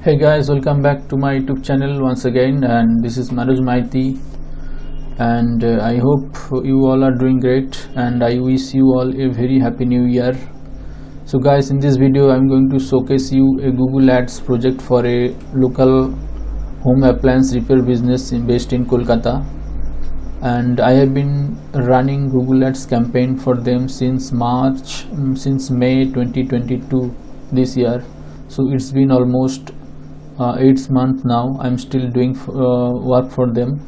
Hey guys, welcome back to my YouTube channel once again, and this is Manoj Maity, and I hope you all are doing great, and I wish you all a very happy new year. So guys, in this video I'm going to showcase you a Google Ads project for a local home appliance repair business based in Kolkata, and I have been running Google Ads campaign for them since May 2022 this year. So it's been almost 8 months now. I'm still doing work for them.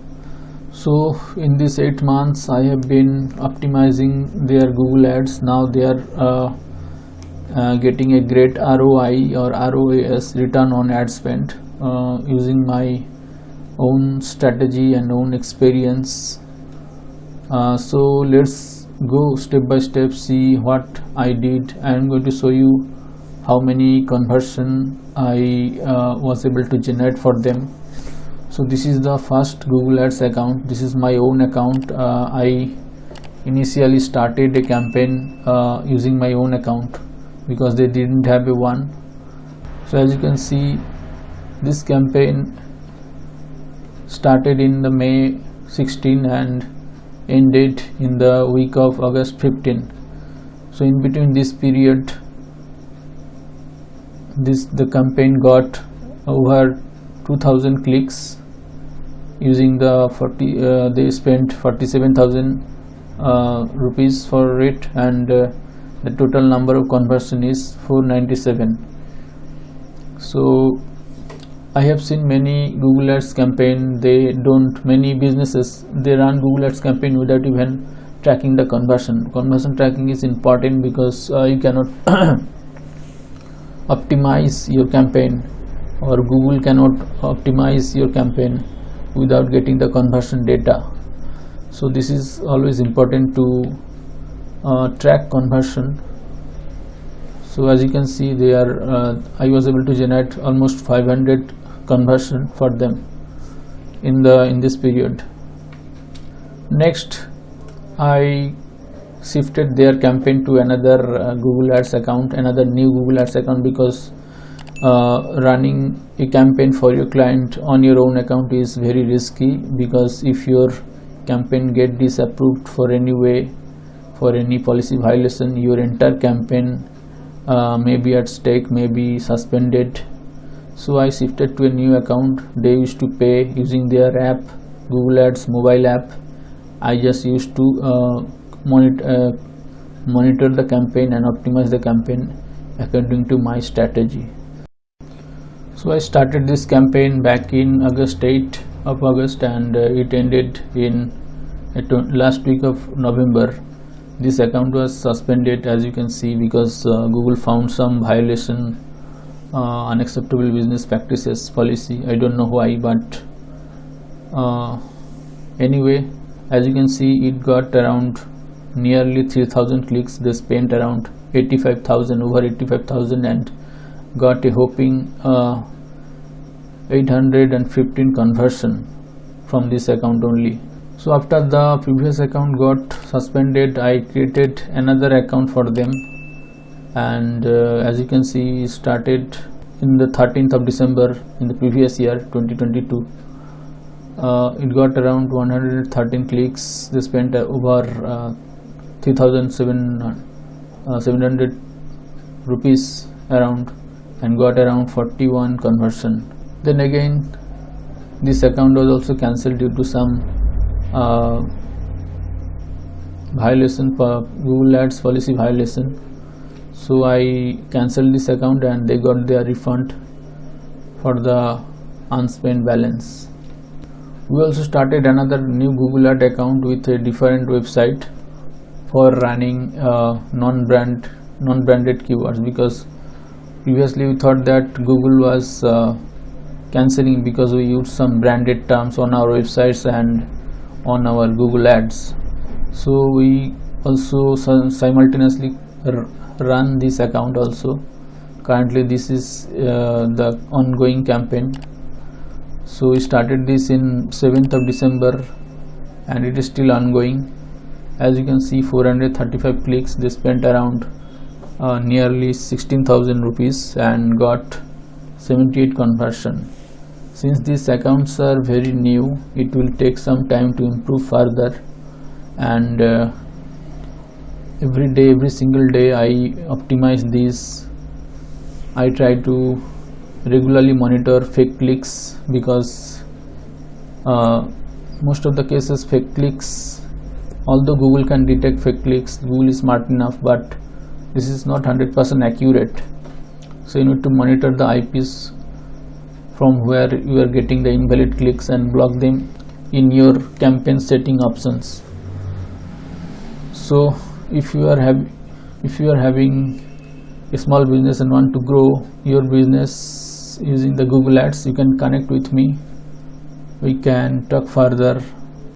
So in these 8 months I have been optimizing their Google Ads. Now they are getting a great ROI or ROAS, return on ad spend, using my own strategy and own experience. So let's go step by step, see what I did. I am going to show you how many conversion I was able to generate for them. So this is the first Google Ads account. This is my own account. I initially started a campaign using my own account because they didn't have a one. So as you can see, this campaign started in the May 16 and ended in the week of August 15. So in between this period, the campaign got over 2000 clicks using the they spent 47,000 rupees for it, and the total number of conversion is 497. So I have seen many Google Ads campaign, many businesses, they run Google Ads campaign without even tracking the conversion. Conversion tracking is important because you cannot optimize your campaign, or Google cannot optimize your campaign without getting the conversion data. So this is always important to track conversion. So as you can see, I was able to generate almost 500 conversion for them in this period. Next, I shifted their campaign to another Google Ads account, another new Google Ads account, because running a campaign for your client on your own account is very risky, because if your campaign get disapproved for any way, for any policy violation, your entire campaign may be at stake, may be suspended. So I shifted to a new account. They used to pay using their app, Google Ads mobile app. I just used to monitor the campaign and optimize the campaign according to my strategy. So I started this campaign back in 8 of August, and it ended in last week of November. This account was suspended, as you can see, because Google found some violation, unacceptable business practices policy. I don't know why, but anyway, as you can see, it got around nearly 3000 clicks. They spent around 85,000, over 85,000, and got a whopping 815 conversion from this account only. So after the previous account got suspended, I created another account for them, and as you can see, it started in the 13th of December in the previous year 2022. It got around 113 clicks. They spent over 3,700 rupees around, and got around 41 conversion. Then again, this account was also cancelled due to some violation, for Google Ads policy violation. So I cancelled this account, and they got their refund for the unspent balance. We also started another new Google Ad account with a different website for running non-branded keywords, because previously we thought that Google was cancelling because we used some branded terms on our websites and on our Google Ads. So we also simultaneously run this account also. Currently this is the ongoing campaign. So we started this in 7th of December, and it is still ongoing. As you can see, 435 clicks. They spent around nearly 16,000 rupees and got 78 conversion. Since these accounts are very new, it will take some time to improve further, and every single day I optimize these. I try to regularly monitor fake clicks, because most of the cases fake clicks, although Google can detect fake clicks, Google is smart enough, but this is not 100% accurate. So you need to monitor the IPs from where you are getting the invalid clicks and block them in your campaign setting options. So if you are having a small business and want to grow your business using the Google Ads, you can connect with me. We can talk further